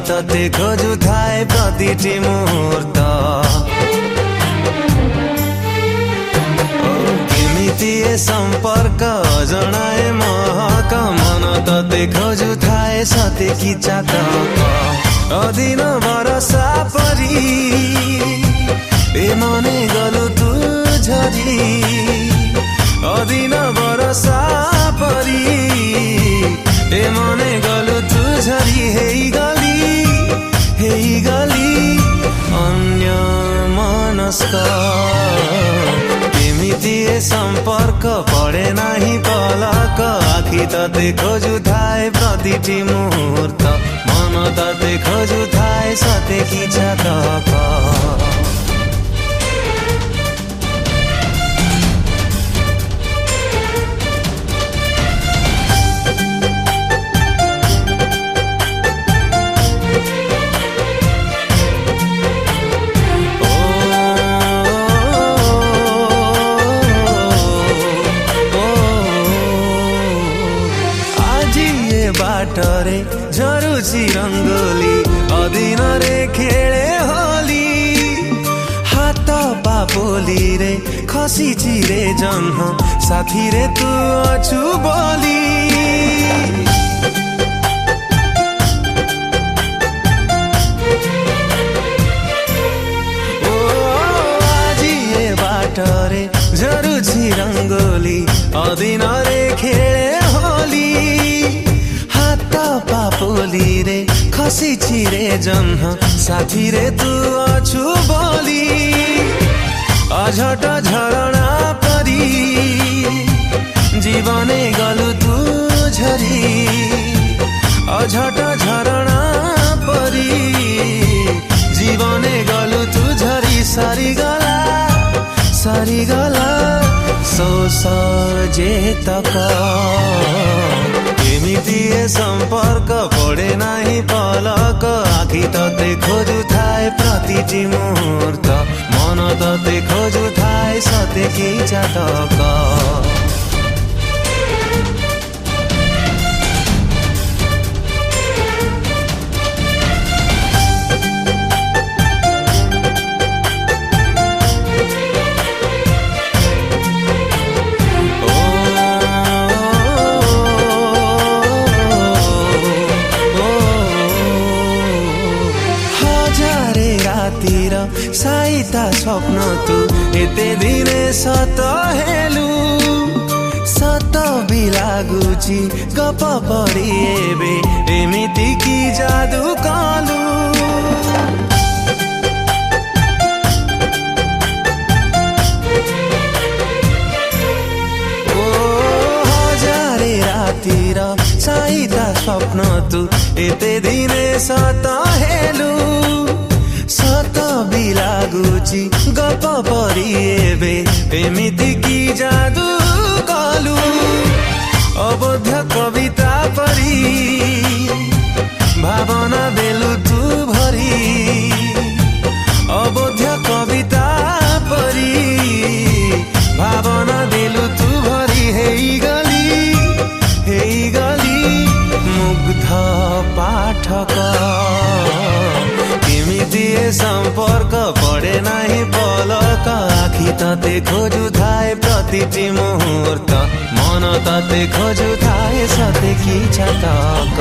तते खोजुଥାଏ ପ୍ରତିଟି ମୁହୂର୍ତ୍ତ। କେମିତି ଏ ସମ୍ପର୍କ ଜଣାଏ ମହକ ମନ ତତେ खोजुଥାଏ ସତେ କି ଚାତକ। ଅଦିନ ବରଷା ପରି ଏ ମନେ ଗଲୁ ତୁ ଝରି। ଅଦିନ ବରଷା ପରି ଏ ମନେ ଗଲୁ ତୁ ଝରି। ହେଇଗଲି ଅନ୍ୟ ମନସ୍କ। କେମିତି ଏ ସମ୍ପର୍କ ପଡ଼େ ନାହିଁ ପଲକ। ଆଖି ତତେ खोजुଥାଏ ପ୍ରତିଟି ମୁହୂର୍ତ୍ତ ମନ ତତେ खोजुଥାଏ ସତେ କି ଚାତକ। बाटरे झरुची रंगोली अदिन रे खेले होली। हाथ पापोली रे खसीची रे जन्म साथी रे तू अछु बोली। ओ आजी ये बाटरे झरुची रंगोली अदिन रे खेले होली। पापोली रे खसीची रे जन्म साथी रे तू अछु बोली। अझट झरणा परी जीवने गलु तू झरी। अझट झरणा परी जीवने गलु तू झरी। सरीगला सोस जेतक। केमिति ए सम्पर्क पड़े नाही पलक। आखि तते खोजुଥାଏ प्रतिटी मुहूर्त मन तते खोजुଥାଏ सते कि चातक। साइता स्वप्न तू एते दिने सत हेलु। सत भी लागुची गप परी एबे एमिति की जादू कलु। ओ हजारे रातिर साइता स्वप्न तू एते दिने सत हेलु। सत भी लागुची गप परी एबे एमिति की जादू कलु। अबोध्य कविता परी भावना देलु तू भरी। अबोध्य कविता परी भावना देलु तू भरी। ହେଇଗଲି मुग्ध पाठक। केमिति ए सम्पर्क पड़े नाही पलक। आखि तते खोजुଥାଏ प्रतिटी मुहूर्त मन तते खोजुଥାଏ सते कि चातक।